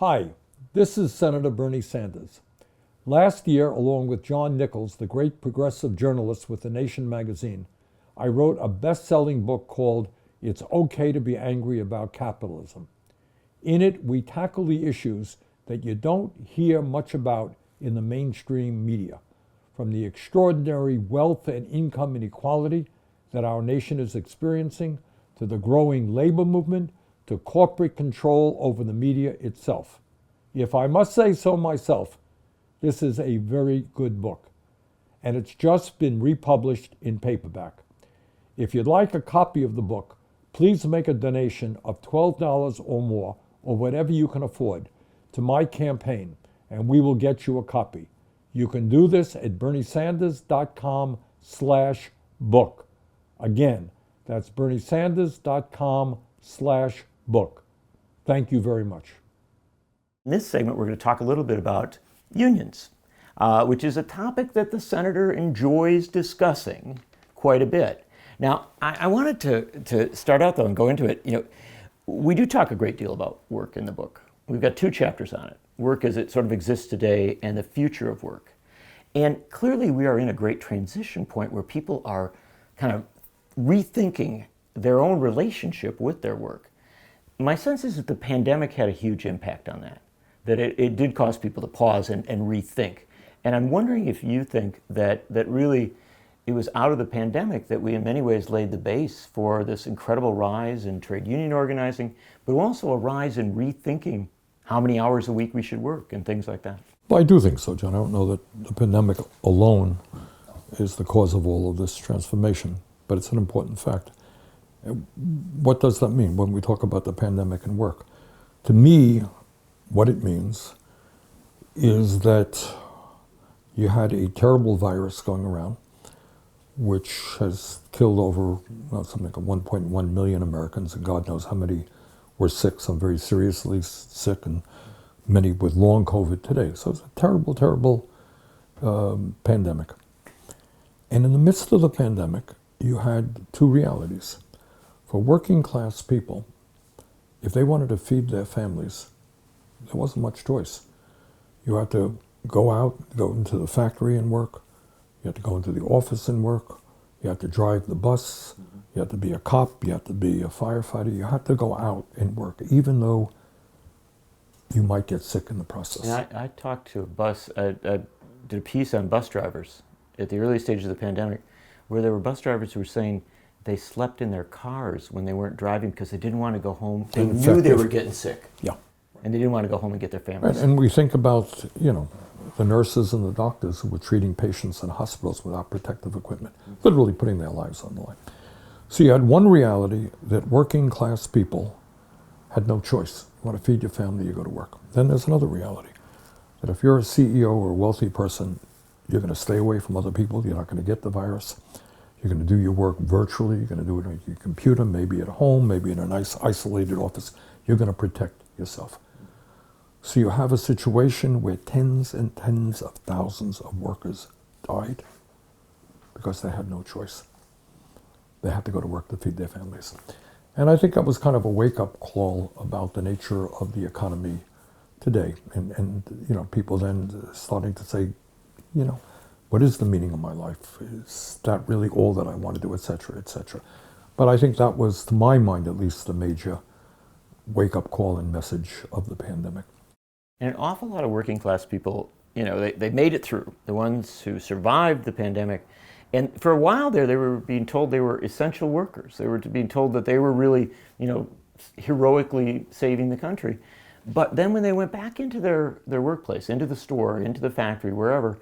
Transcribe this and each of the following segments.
Hi, this is Senator Bernie Sanders. Last year, along with John Nichols, the great progressive journalist with The Nation magazine, I wrote a best-selling book called It's Okay to Be Angry About Capitalism. In it, we tackle the issues that you don't hear much about in the mainstream media, from the extraordinary wealth and income inequality that our nation is experiencing, to the growing labor movement, to corporate control over the media itself. If I must say so myself, this is a very good book, and it's just been republished in paperback. If you'd like a copy of the book, please make a donation of $12 or more, or whatever you can afford, to my campaign, and we will get you a copy. You can do this at berniesanders.com/book. Again, that's berniesanders.com/book. Thank you very much. In this segment, we're going to talk a little bit about unions, which is a topic that the senator enjoys discussing quite a bit. Now, I wanted to start out, though, and go into it. We do talk a great deal about work in the book. We've got 2 chapters on it, work as it sort of exists today and the future of work. And clearly, we are in a great transition point where people are kind of rethinking their own relationship with their work. My sense is that the pandemic had a huge impact on that it did cause people to pause and rethink. And I'm wondering if you think that really it was out of the pandemic that we in many ways laid the base for this incredible rise in trade union organizing, but also a rise in rethinking how many hours a week we should work and things like that. Well, I do think so, John. I don't know that the pandemic alone is the cause of all of this transformation, but it's an important fact. What does that mean when we talk about the pandemic and work? To me, what it means is that you had a terrible virus going around, which has killed over something like 1.1 million Americans, and God knows how many were sick, some very seriously sick, and many with long COVID today. So it's a terrible, terrible pandemic. And in the midst of the pandemic, you had 2 realities. For working class people, if they wanted to feed their families, there wasn't much choice. You had to go out, go into the factory and work. You had to go into the office and work. You had to drive the bus. You had to be a cop. You had to be a firefighter. You had to go out and work, even though you might get sick in the process. And I talked to I did a piece on bus drivers at the early stages of the pandemic, where there were bus drivers who were saying they slept in their cars when they weren't driving because they didn't want to go home. They knew they were getting sick. Yeah. And they didn't want to go home and get their families. And we think about, the nurses and the doctors who were treating patients in hospitals without protective equipment, literally putting their lives on the line. So you had one reality that working class people had no choice. You want to feed your family, you go to work. Then there's another reality, that if you're a CEO or a wealthy person, you're going to stay away from other people. You're not going to get the virus. You're going to do your work virtually. You're going to do it on your computer, maybe at home, maybe in a nice isolated office. You're going to protect yourself. So you have a situation where tens and tens of thousands of workers died because they had no choice. They had to go to work to feed their families. And I think that was kind of a wake-up call about the nature of the economy today. And people then starting to say, what is the meaning of my life? Is that really all that I want to do, et cetera, et cetera. But I think that was, to my mind at least, the major wake-up call and message of the pandemic. And an awful lot of working class people, they made it through, the ones who survived the pandemic. And for a while there, they were being told they were essential workers. They were being told that they were really, heroically saving the country. But then when they went back into their workplace, into the store, into the factory, wherever,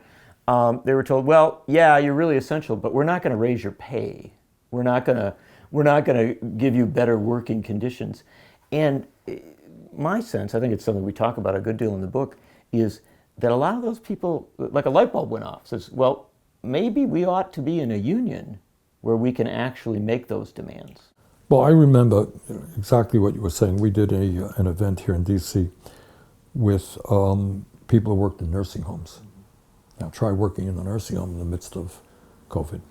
they were told, well, yeah, you're really essential, but we're not going to raise your pay. We're not going to give you better working conditions. And my sense, I think it's something we talk about a good deal in the book, is that a lot of those people, like a light bulb went off, says, well, maybe we ought to be in a union where we can actually make those demands. Well, I remember exactly what you were saying. We did an event here in D.C. with people who worked in nursing homes. Now, try working in the nursing home in the midst of COVID.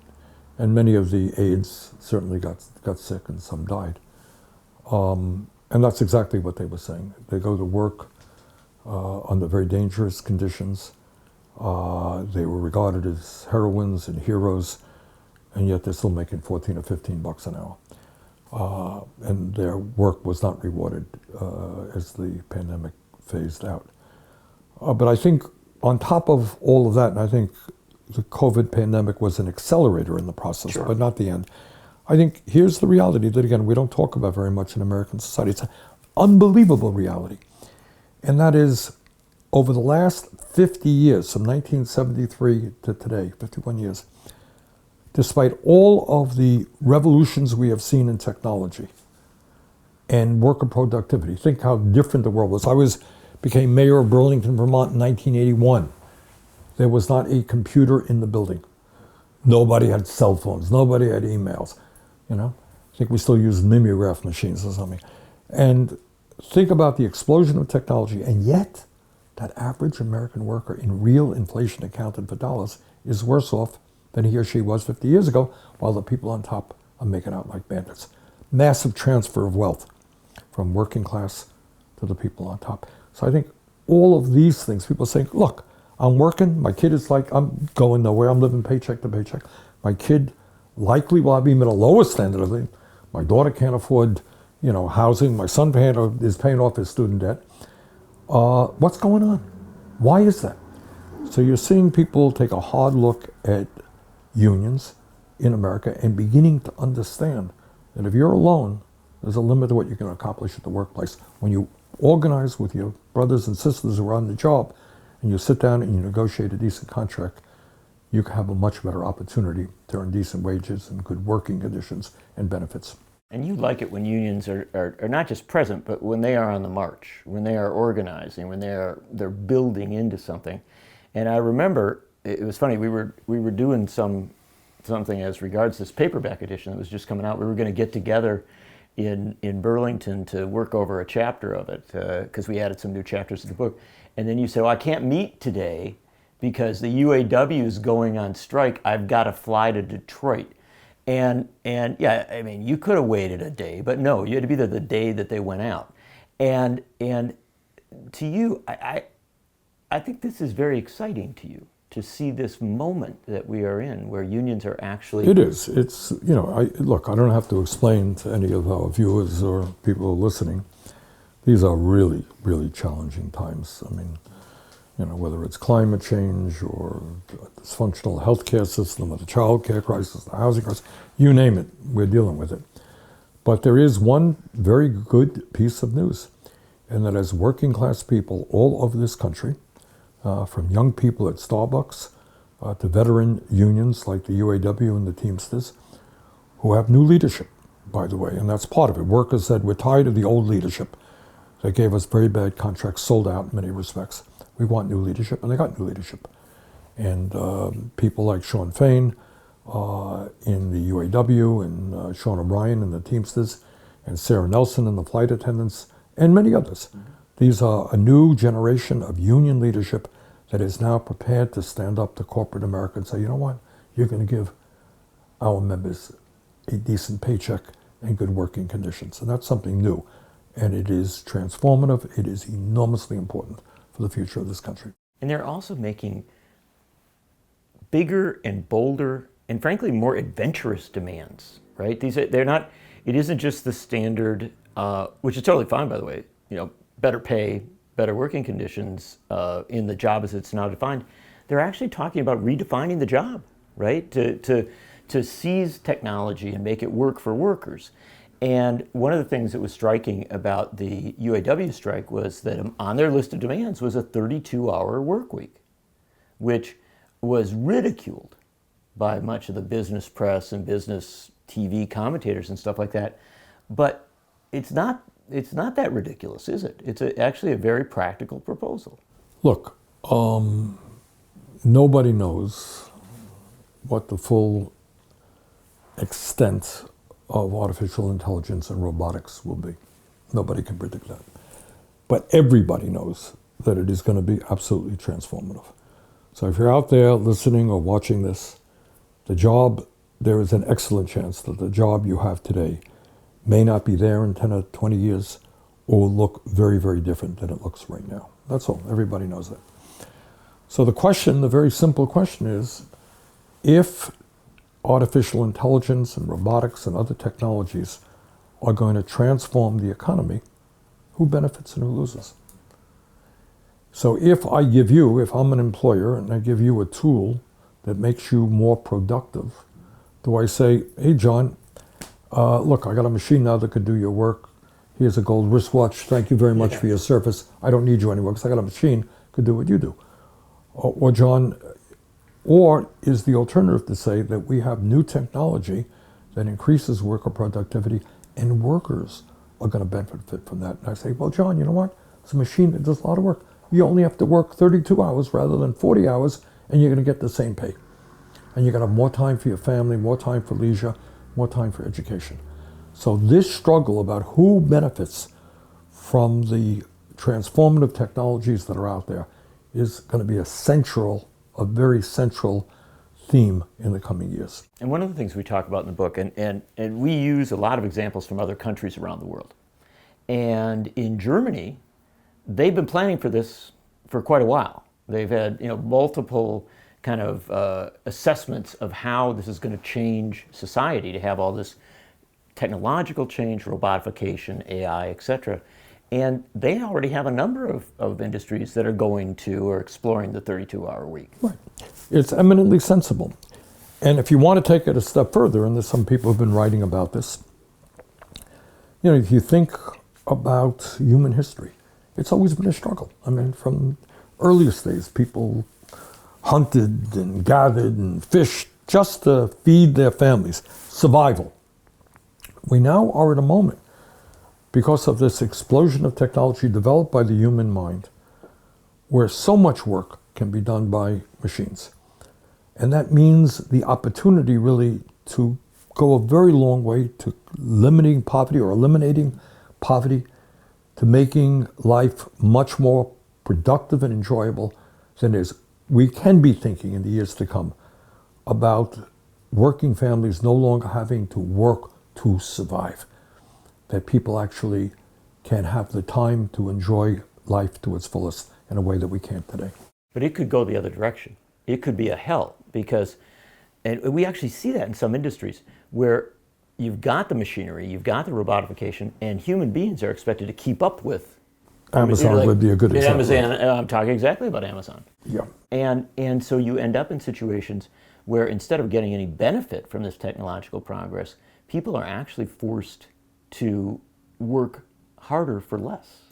And many of the aides certainly got sick and some died. And that's exactly what they were saying. They go to work under very dangerous conditions. They were regarded as heroines and heroes, and yet they're still making 14 or 15 bucks an hour. And their work was not rewarded as the pandemic phased out. But I think on top of all of that, and I think the COVID pandemic was an accelerator in the process, Sure. but not the end. I think here's the reality that, again, we don't talk about very much in American society. It's an unbelievable reality. And that is, over the last 50 years, from 1973 to today, 51 years, despite all of the revolutions we have seen in technology and worker productivity, think how different the world was. I became mayor of Burlington, Vermont in 1981. There was not a computer in the building. Nobody had cell phones. Nobody had emails. I think we still use mimeograph machines or something. And think about the explosion of technology, and yet that average American worker in real inflation accounted for dollars is worse off than he or she was 50 years ago, while the people on top are making out like bandits. Massive transfer of wealth from working class to the people on top. So I think all of these things, people saying, look, I'm working, my kid is like, I'm going nowhere, I'm living paycheck to paycheck. My kid likely will have even a lower standard of living. My daughter can't afford, housing. My son is paying off his student debt. What's going on? Why is that? So you're seeing people take a hard look at unions in America and beginning to understand that if you're alone, there's a limit to what you can accomplish at the workplace. When you organize with your brothers and sisters who are on the job, and you sit down and you negotiate a decent contract, you can have a much better opportunity to earn decent wages and good working conditions and benefits. And you like it when unions are not just present, but when they are on the march, when they are organizing, when they're building into something. And I remember, it was funny, we were doing something as regards this paperback edition that was just coming out. We were going to get together in Burlington to work over a chapter of it, because we added some new chapters to the book. And then you said, well, I can't meet today because the UAW is going on strike. I've got to fly to Detroit. And yeah, I mean, you could have waited a day, but no, you had to be there the day that they went out. And to you, I think this is very exciting to you, to see this moment that we are in where unions are actually... It is. It's, look, I don't have to explain to any of our viewers or people listening, these are really, really challenging times. I mean, whether it's climate change or a dysfunctional healthcare system or the child care crisis, the housing crisis, you name it, we're dealing with it. But there is one very good piece of news, and that as working class people all over this country, from young people at Starbucks to veteran unions like the UAW and the Teamsters, who have new leadership, by the way, and that's part of it. Workers said, we're tired of the old leadership. They gave us very bad contracts, sold out in many respects. We want new leadership, and they got new leadership. And people like Sean Fain in the UAW, and Sean O'Brien in the Teamsters, and Sarah Nelson in the flight attendants, and many others. Mm-hmm. These are a new generation of union leadership that is now prepared to stand up to corporate America and say, you know what, you're going to give our members a decent paycheck and good working conditions. And that's something new. And it is transformative. It is enormously important for the future of this country. And they're also making bigger and bolder and frankly more adventurous demands, right? They're not, it isn't just the standard, which is totally fine, by the way, better pay, better working conditions in the job as it's now defined. They're actually talking about redefining the job, right? To seize technology and make it work for workers. And one of the things that was striking about the UAW strike was that on their list of demands was a 32-hour work week, which was ridiculed by much of the business press and business TV commentators and stuff like that. But it's not that ridiculous, is it? It's actually a very practical proposal. Look, nobody knows what the full extent of artificial intelligence and robotics will be. Nobody can predict that. But everybody knows that it is going to be absolutely transformative. So if you're out there listening or watching this, there is an excellent chance that the job you have today may not be there in 10 or 20 years, will look very, very different than it looks right now. That's all. Everybody knows that. So the question, the very simple question is, if artificial intelligence and robotics and other technologies are going to transform the economy, who benefits and who loses? So if I'm an employer and I give you a tool that makes you more productive, do I say, hey, John, look, I got a machine now that could do your work. Here's a gold wristwatch. Thank you very much for your service. I don't need you anymore because I got a machine that could do what you do. Or John, or is the alternative to say that we have new technology that increases worker productivity and workers are going to benefit from that? And I say, well, John, you know what? It's a machine that does a lot of work. You only have to work 32 hours rather than 40 hours, and you're going to get the same pay. And you're going to have more time for your family, more time for leisure, more time for education. So this struggle about who benefits from the transformative technologies that are out there is going to be a very central theme in the coming years. And one of the things we talk about in the book, and we use a lot of examples from other countries around the world. And in Germany, they've been planning for this for quite a while. They've had multiple kind of assessments of how this is going to change society, to have all this technological change, robotification, AI, etc. And they already have a number of industries that are going to or exploring the 32-hour week. Right. It's eminently sensible. And if you want to take it a step further, and there's some people who've been writing about this, if you think about human history, it's always been a struggle. I mean, from earliest days, people hunted and gathered and fished just to feed their families. Survival. We now are at a moment, because of this explosion of technology developed by the human mind, where so much work can be done by machines. And that means the opportunity really to go a very long way to limiting poverty or eliminating poverty, to making life much more productive and enjoyable than it is. We can be thinking in the years to come about working families no longer having to work to survive, that people actually can have the time to enjoy life to its fullest in a way that we can't today. But it could go the other direction. It could be a hell, because, and we actually see that in some industries, where you've got the machinery, you've got the robotification, and human beings are expected to keep up with. Amazon would be a good example. Amazon, I'm talking exactly about Amazon. Yeah. And so you end up in situations where instead of getting any benefit from this technological progress, people are actually forced to work harder for less.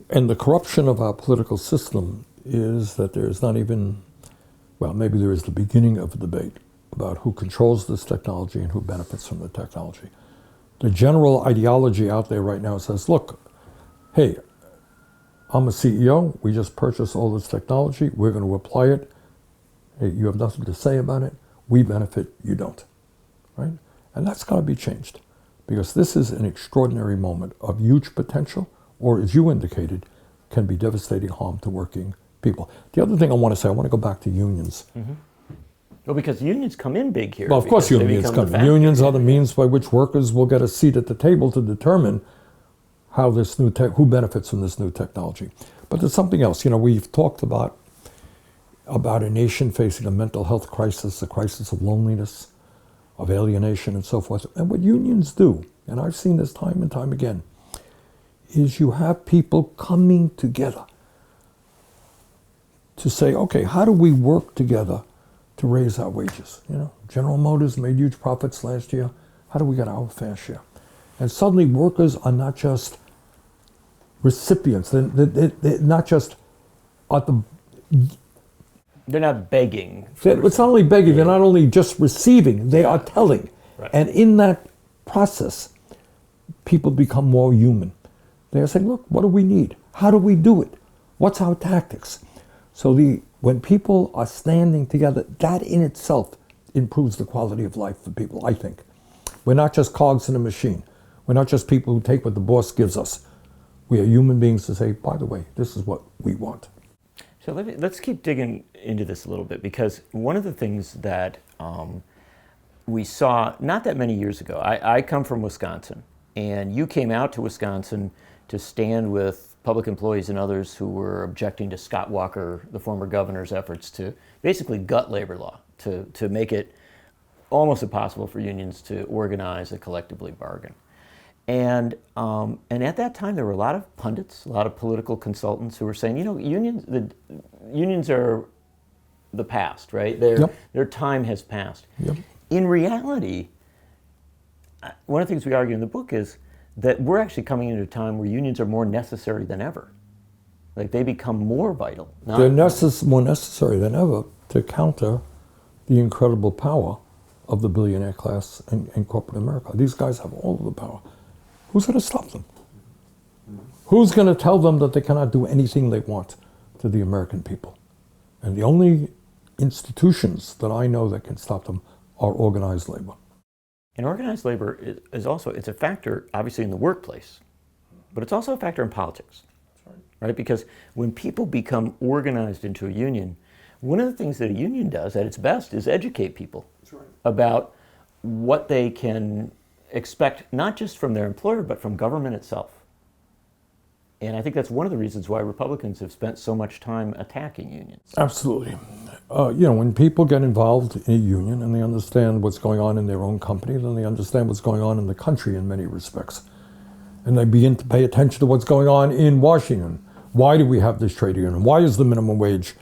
And the corruption of our political system is that there's not even, well, maybe there is the beginning of a debate about who controls this technology and who benefits from the technology. The general ideology out there right now says, look, hey, I'm a CEO, we just purchased all this technology, we're going to apply it, hey, you have nothing to say about it, we benefit, you don't, right? And that's got to be changed, because this is an extraordinary moment of huge potential, or as you indicated, can be devastating harm to working people. The other thing I want to say, I want to go back to unions. Mm-hmm. Well, because unions come in big here. Well, of course unions come in. Unions are the means by which workers will get a seat at the table to determine how this new who benefits from this new technology. But there's something else. We've talked about a nation facing a mental health crisis, a crisis of loneliness, of alienation, and so forth. And what unions do, and I've seen this time and time again, is you have people coming together to say, okay, how do we work together to raise our wages? General Motors made huge profits last year. How do we get our fair share? And suddenly workers are not just recipients. They're not just at the... They're not begging. It's not only begging, they're not only just receiving, they are telling. Right. And in that process, people become more human. They're saying, look, what do we need? How do we do it? What's our tactics? So when people are standing together, that in itself improves the quality of life for people, I think. We're not just cogs in a machine. We're not just people who take what the boss gives us. We are human beings to say, by the way, this is what we want. So let's keep digging into this a little bit, because one of the things that we saw not that many years ago, I come from Wisconsin, and you came out to Wisconsin to stand with public employees and others who were objecting to Scott Walker, the former governor's efforts to basically gut labor law, to make it almost impossible for unions to organize and collectively bargain. And at that time, there were a lot of pundits, a lot of political consultants who were saying, unions are the past, right? Their time has passed. Yep. In reality, one of the things we argue in the book is that we're actually coming into a time where unions are more necessary than ever. Like, they become more vital. They're more necessary than ever to counter the incredible power of the billionaire class in corporate America. These guys have all of the power. Who's going to stop them? Who's going to tell them that they cannot do anything they want to the American people? And the only institutions that I know that can stop them are organized labor. And organized labor is also, it's a factor, obviously, in the workplace, but it's also a factor in politics, right? Because when people become organized into a union, one of the things that a union does at its best is educate people about what they can expect, not just from their employer, but from government itself. And I think that's one of the reasons why Republicans have spent so much time attacking unions. Absolutely. When people get involved in a union and they understand what's going on in their own company, then they understand what's going on in the country in many respects. And they begin to pay attention to what's going on in Washington. Why do we have this trade union? Why has the minimum wage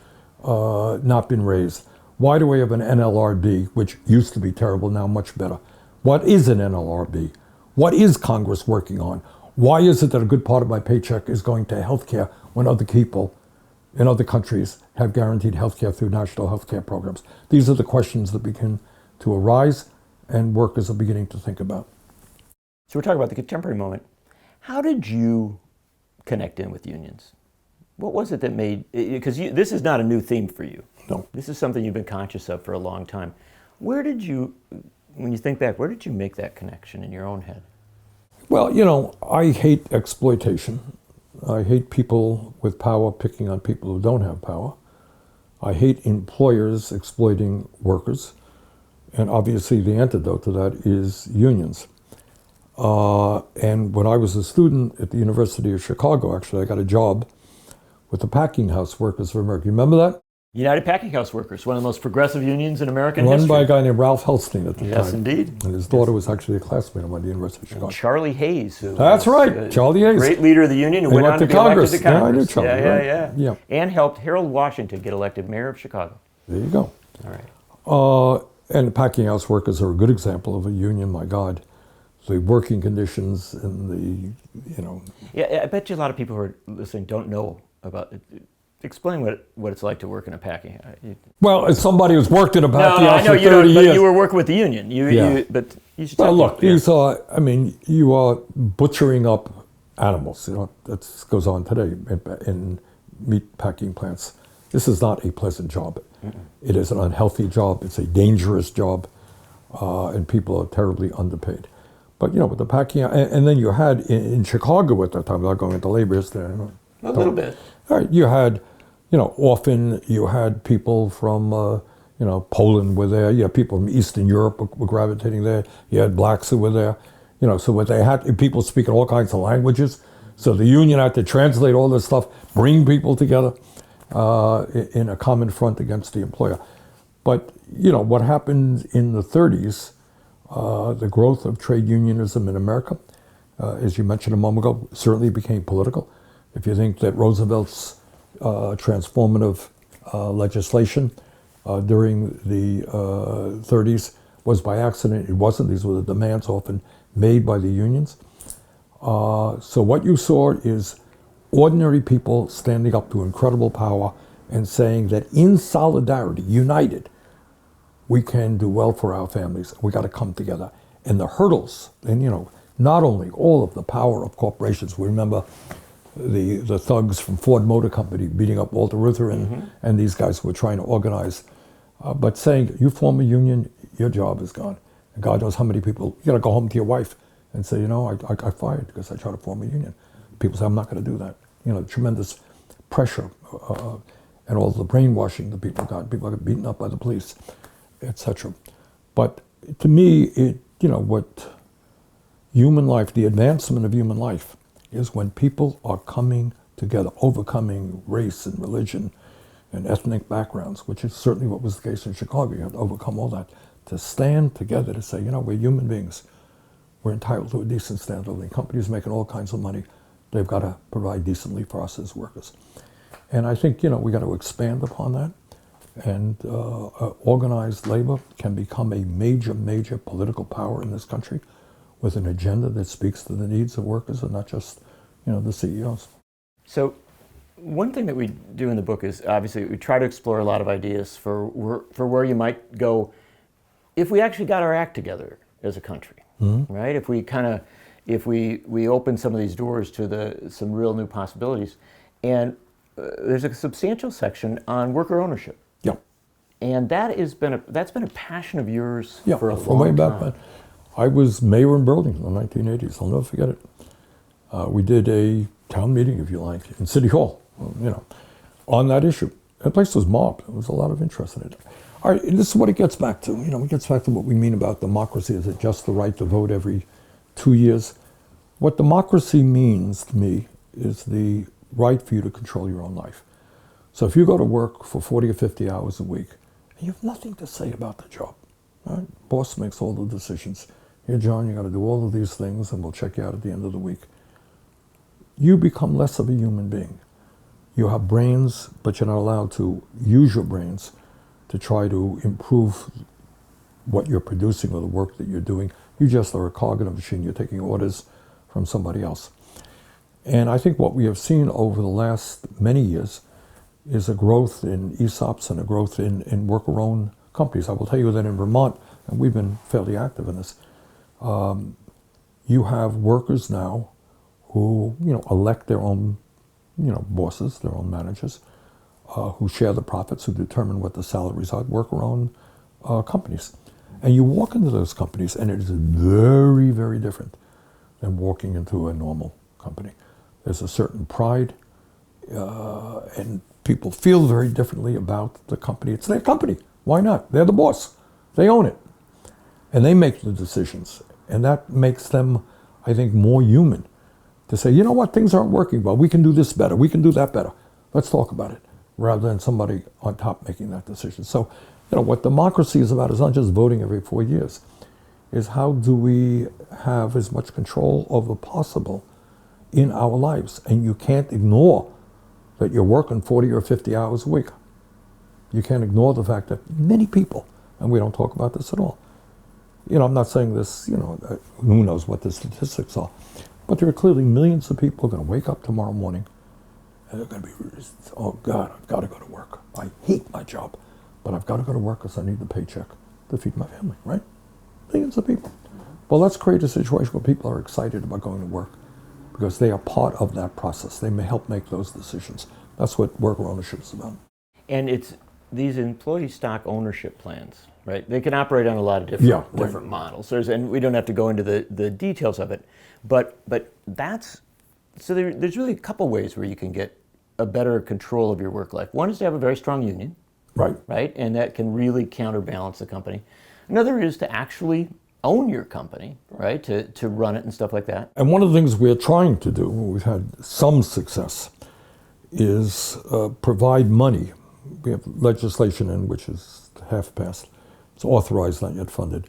not been raised? Why do we have an NLRB, which used to be terrible, now much better? What is an NLRB? What is Congress working on? Why is it that a good part of my paycheck is going to healthcare when other people in other countries have guaranteed healthcare through national healthcare programs? These are the questions that begin to arise and workers are beginning to think about. So we're talking about the contemporary moment. How did you connect in with unions? What was it that made, because this is not a new theme for you. No. This is something you've been conscious of for a long time. Where did you, when you think back, where did you make that connection in your own head? Well, I hate exploitation. I hate people with power picking on people who don't have power. I hate employers exploiting workers. And obviously the antidote to that is unions. And when I was a student at the University of Chicago, actually, I got a job with the Packing House Workers of America. You remember that? United Packing House Workers, one of the most progressive unions in American Run history. by a guy named Ralph Helstein at the time. Yes, indeed. And his daughter was actually a classmate of mine at the University of Chicago. And Charlie Hayes, who That's was right, Charlie Hayes. Great leader of the union, who went on to be Congress. elected to Congress. Yeah, I knew Charlie. Yeah. Yeah. And helped Harold Washington get elected mayor of Chicago. There you go. All right. And the Packing House Workers are a good example of a union, my God. The working conditions and Yeah, I bet you a lot of people who are listening don't know about it. Explain what it's like to work in a packing house. Well, as somebody who's worked in a packing house for 30 but years. you were working with the union. But you should Well, tell look, people, these are, you are butchering up animals. That goes on today in meat packing plants. This is not a pleasant job. It is an unhealthy job. It's a dangerous job. And people are terribly underpaid. But, with the packing, and then you had in Chicago at that time, without going into labor history. a little bit. All right, you had, often you had people from, Poland were there. You had people from Eastern Europe were gravitating there. You had blacks who were there. So what they had, people speaking all kinds of languages. So the union had to translate all this stuff, bring people together in a common front against the employer. But, what happened in the 30s, the growth of trade unionism in America, as you mentioned a moment ago, certainly became political. If you think that Roosevelt's transformative legislation during the 30s was by accident, it wasn't. These were the demands often made by the unions. So what you saw is ordinary people standing up to incredible power and saying that in solidarity, united, we can do well for our families. We got to come together. And the hurdles, and not only all of the power of corporations. We remember the thugs from Ford Motor Company beating up Walter Reuther and these guys who were trying to organize, but saying, you form a union, your job is gone. And God knows how many people, you got to go home to your wife and say, I got fired because I tried to form a union. People say, I'm not going to do that. Tremendous pressure and all the brainwashing that people got. People got beaten up by the police, etc. But to me, what human life, the advancement of human life, is when people are coming together, overcoming race and religion and ethnic backgrounds, which is certainly what was the case in Chicago. You had to overcome all that, to stand together to say, we're human beings. We're entitled to a decent standard of living. Companies making all kinds of money, they've got to provide decently for us as workers. And I think, we got to expand upon that. And organized labor can become a major, major political power in this country with an agenda that speaks to the needs of workers and not just, the CEOs. So one thing that we do in the book is obviously we try to explore a lot of ideas for where you might go if we actually got our act together as a country, right? If we open some of these doors to some real new possibilities. And there's a substantial section on worker ownership. Yeah. And that's been a passion of yours for a from long way back time. when. I was mayor in Burlington in the 1980s. I'll never forget it. We did a town meeting, if you like, in City Hall, on that issue. The place was mobbed. There was a lot of interest in it. All right, this is what it gets back to. It gets back to what we mean about democracy. Is it just the right to vote every 2 years? What democracy means to me is the right for you to control your own life. So if you go to work for 40 or 50 hours a week, and you have nothing to say about the job, right? Boss makes all the decisions. Here, John, you got to do all of these things, and we'll check you out at the end of the week. You become less of a human being. You have brains, but you're not allowed to use your brains to try to improve what you're producing or the work that you're doing. You just are a cog in a machine. You're taking orders from somebody else. And I think what we have seen over the last many years is a growth in ESOPs and a growth in worker-owned companies. I will tell you that in Vermont, and we've been fairly active in this, you have workers now who elect their own bosses, their own managers, who share the profits, who determine what the salaries are, worker-owned companies. And you walk into those companies and it is very, very different than walking into a normal company. There's a certain pride and people feel very differently about the company. It's their company. Why not? They're the boss. They own it. And they make the decisions. And that makes them, I think, more human to say, you know what, things aren't working well. We can do this better. We can do that better. Let's talk about it, rather than somebody on top making that decision. So, what democracy is about is not just voting every 4 years. Is how do we have as much control over possible in our lives? And you can't ignore that you're working 40 or 50 hours a week. You can't ignore the fact that many people, and we don't talk about this at all, I'm not saying this, who knows what the statistics are, but there are clearly millions of people who are going to wake up tomorrow morning and they're going to be, oh God, I've got to go to work. I hate my job, but I've got to go to work because I need the paycheck to feed my family, right? Millions of people. Well, let's create a situation where people are excited about going to work because they are part of that process. They may help make those decisions. That's what worker ownership is about. And it's these employee stock ownership plans, right? They can operate on a lot of different models. And we don't have to go into the details of it, but that's, so there's really a couple ways where you can get a better control of your work life. One is to have a very strong union, right? And that can really counterbalance the company. Another is to actually own your company, right? To run it and stuff like that. And one of the things we're trying to do, we've had some success, is provide money. We have legislation in which is half passed. It's authorized, not yet funded,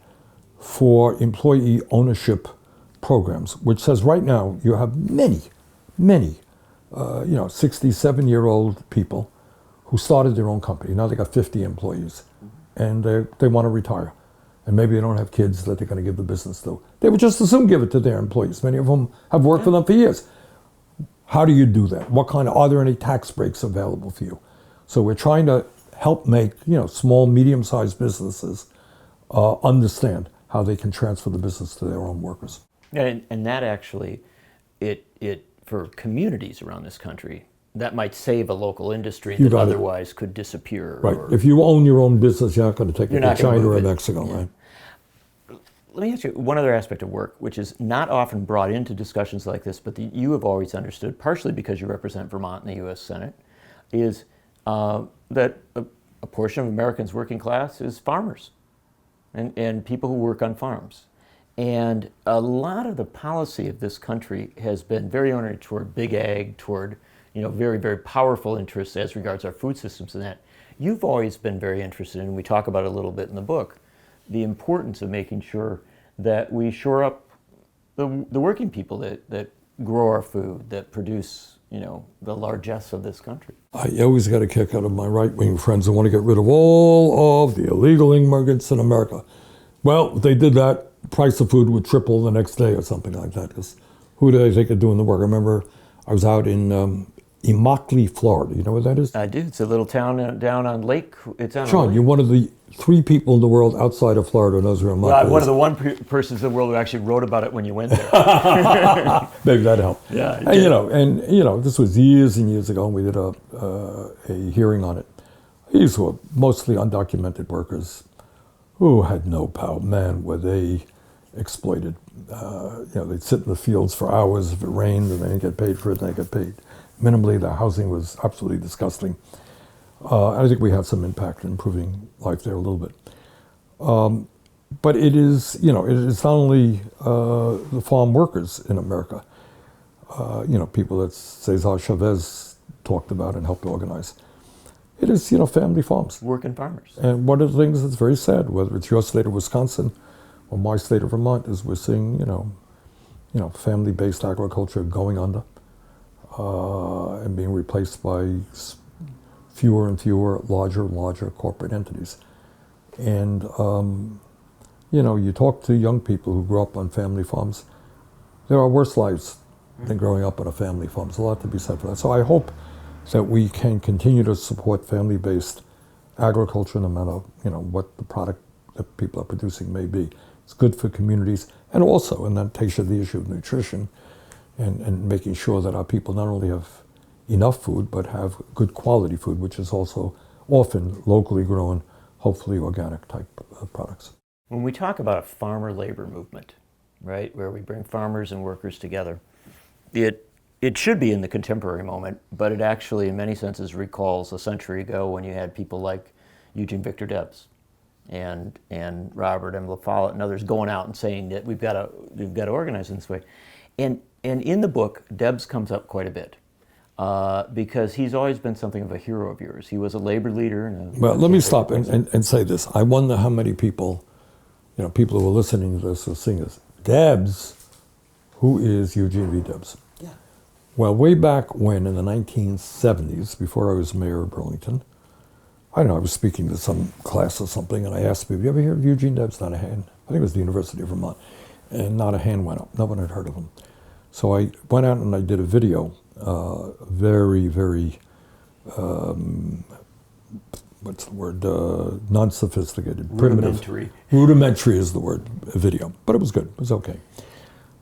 for employee ownership programs, which says right now you have many 67-year-old people who started their own company. Now they got 50 employees, and they want to retire. And maybe they don't have kids that they're going to give the business to. They would just as soon give it to their employees. Many of them have worked for them for years. How do you do that? Are there any tax breaks available for you? So we're trying to help make small, medium-sized businesses understand how they can transfer the business to their own workers. And that actually, it for communities around this country, that might save a local industry that otherwise could disappear. Right. If you own your own business, you're not going to take it to China or Mexico, right? Let me ask you one other aspect of work, which is not often brought into discussions like this, but you have always understood, partially because you represent Vermont in the U.S. Senate, is that a portion of Americans' working class is farmers and people who work on farms. And a lot of the policy of this country has been very oriented toward big ag, toward very, very powerful interests as regards our food systems and that. You've always been very interested in, and we talk about it a little bit in the book, the importance of making sure that we shore up the working people that grow our food, that produce the largesse of this country. I always got a kick out of my right-wing friends who want to get rid of all of the illegal immigrants in America. Well, if they did that, price of food would triple the next day or something like that. Because who do they think are doing the work? I remember I was out in Immokalee, Florida. You know where that is? I do. It's a little town down on Lake. It's on. Sean, you're one of the 3 people in the world outside of Florida who knows where Immokalee is. One of the persons in the world who actually wrote about it when you went there. Maybe that helped. Yeah. And this was years and years ago, and we did a hearing on it. These were mostly undocumented workers who had no power. Man, were they exploited. They'd sit in the fields for hours if it rained, and they didn't get paid for it, and they got paid minimally. The housing was absolutely disgusting. I think we have some impact in improving life there a little bit. But it is not only the farm workers in America, people that Cesar Chavez talked about and helped organize. It is, family farms. Working farmers. And one of the things that's very sad, whether it's your state of Wisconsin or my state of Vermont, is we're seeing, family-based agriculture going under and being replaced by fewer and fewer, larger and larger corporate entities. And, you talk to young people who grew up on family farms, there are worse lives than growing up on a family farm. There's a lot to be said for that. So I hope that we can continue to support family-based agriculture no matter, what the product that people are producing may be. It's good for communities, and also, and that takes you to the issue of nutrition and making sure that our people not only have enough food, but have good quality food, which is also often locally grown, hopefully organic type of products. When we talk about a farmer labor movement, right, where we bring farmers and workers together, it should be in the contemporary moment, but it actually, in many senses, recalls a century ago when you had people like Eugene Victor Debs and Robert M. La Follette and others going out and saying that we've got to organize in this way. And in the book, Debs comes up quite a bit because he's always been something of a hero of yours. He was a labor leader. Well, let me stop and say this. I wonder how many people, people who are listening to this or seeing this. Debs, who is Eugene V. Debs? Yeah. Well, way back when, in the 1970s, before I was mayor of Burlington, I was speaking to some class or something, and I asked people, "You ever hear of Eugene Debs?" Not a hand. I think it was the University of Vermont. And not a hand went up. No one had heard of him. So I went out and I did a video, very, very, what's the word, non-sophisticated, rudimentary. Rudimentary is the word, video. But it was good, it was okay.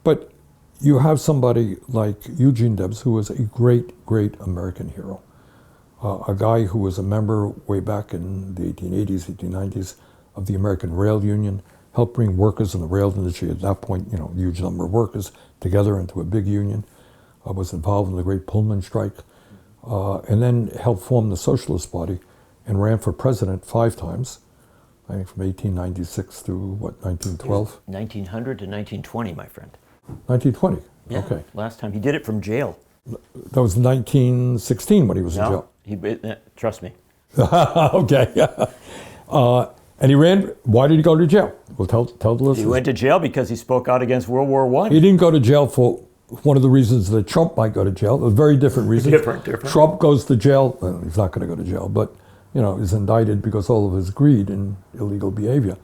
But you have somebody like Eugene Debs, who was a great, great American hero. A guy who was a member way back in the 1880s, 1890s of the American Rail Union, helped bring workers in the rail industry at that point, a huge number of workers together into a big union, was involved in the great Pullman strike, and then helped form the Socialist Party and ran for president 5 times, I think from 1896 through, 1912? 1900 to 1920, my friend. 1920, yeah, okay. Last time. He did it from jail. That was 1916 when he was in jail. Trust me. Okay. And he ran. Why did he go to jail? Well, tell the listeners. He went to jail because he spoke out against World War I. He didn't go to jail for one of the reasons that Trump might go to jail. A very different reason. Different. Trump goes to jail. Well, he's not going to go to jail, but is indicted because all of his greed and illegal behavior.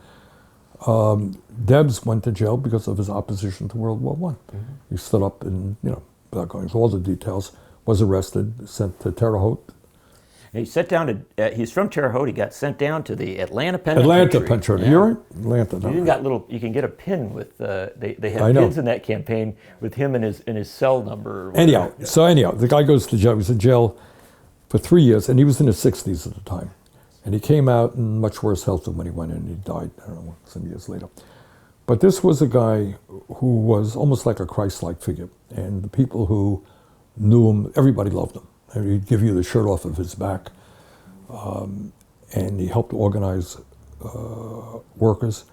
Debs went to jail because of his opposition to World War I. Mm-hmm. He stood up and without going into all the details, was arrested, sent to Terre Haute. He sat down to. He's from Terre Haute. He got sent down to the Atlanta Penitentiary. Yeah. You're in Atlanta. You even got you can get a pin with. They had pins in that campaign with him and his cell number. Anyhow, the guy goes to jail. He was in jail for 3 years, and he was in his 60s at the time. And he came out in much worse health than when he went in. He died, I don't know, some years later. But this was a guy who was almost like a Christ-like figure. And the people who knew him, everybody loved him. And he'd give you the shirt off of his back. And he helped organize workers.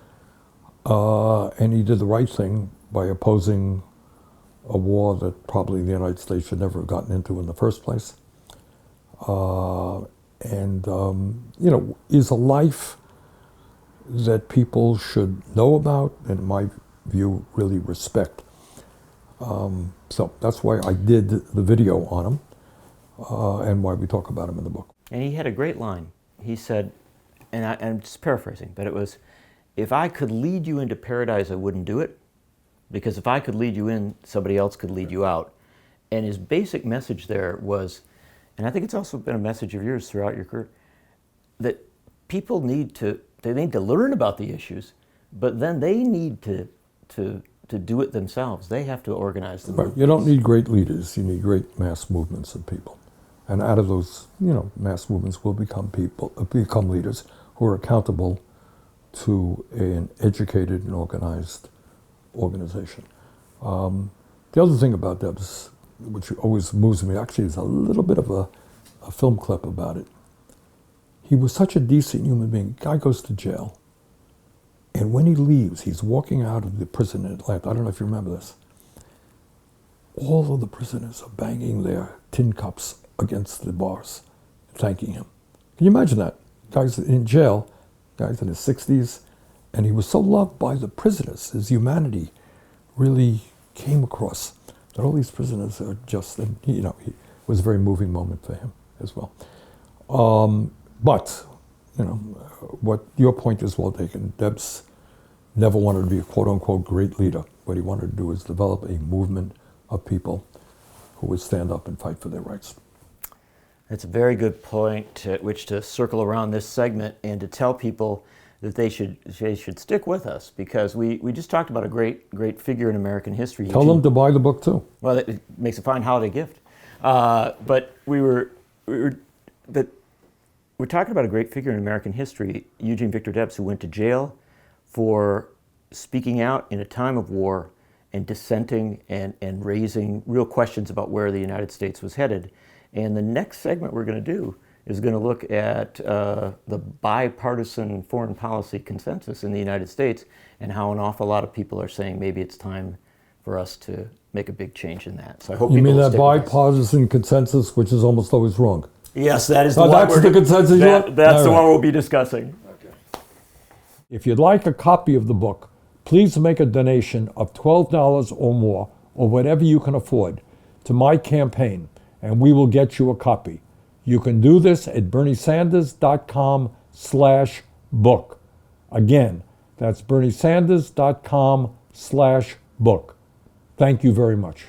And he did the right thing by opposing a war that probably the United States should never have gotten into in the first place. Is a life that people should know about, and in my view, really respect. So that's why I did the video on him, and why we talk about him in the book. And he had a great line. He said, and I'm just paraphrasing, but it was, if I could lead you into paradise, I wouldn't do it, because if I could lead you in, somebody else could lead you out. And his basic message there was, and I think it's also been a message of yours throughout your career, that people need to learn about the issues, but then they need to do it themselves. They have to organize them. Right. You don't need great leaders. You need great mass movements of people. And out of those, mass movements will become leaders who are accountable to an educated and organized organization. The other thing about Debs, which always moves me, actually is a little bit of a film clip about it. He was such a decent human being. Guy goes to jail. And when he leaves, he's walking out of the prison in Atlanta. I don't know if you remember this. All of the prisoners are banging their tin cups against the bars, thanking him. Can you imagine that? Guy's in jail, guy's in his 60s, and he was so loved by the prisoners. His humanity really came across that all these prisoners are just, and it was a very moving moment for him as well. But what your point is well taken. Debs never wanted to be a quote-unquote great leader. What he wanted to do is develop a movement of people who would stand up and fight for their rights. That's a very good point at which to circle around this segment and to tell people that they should stick with us, because we just talked about a great figure in American history. Tell them to buy the book too. Well, it makes a fine holiday gift. But we're talking about a great figure in American history, Eugene Victor Debs, who went to jail for speaking out in a time of war and dissenting and raising real questions about where the United States was headed. And the next segment we're going to do is going to look at the bipartisan foreign policy consensus in the United States and how an awful lot of people are saying maybe it's time for us to make a big change in that. So I hope you people mean will that stick with us. bipartisan consensus, which is almost always wrong? Yes, that is the Oh, one. that's the consensus you want? That's All the right. one we'll be discussing. If you'd like a copy of the book, please make a donation of $12 or more, or whatever you can afford, to my campaign, and we will get you a copy. You can do this at berniesanders.com/book. Again, that's berniesanders.com/book. Thank you very much.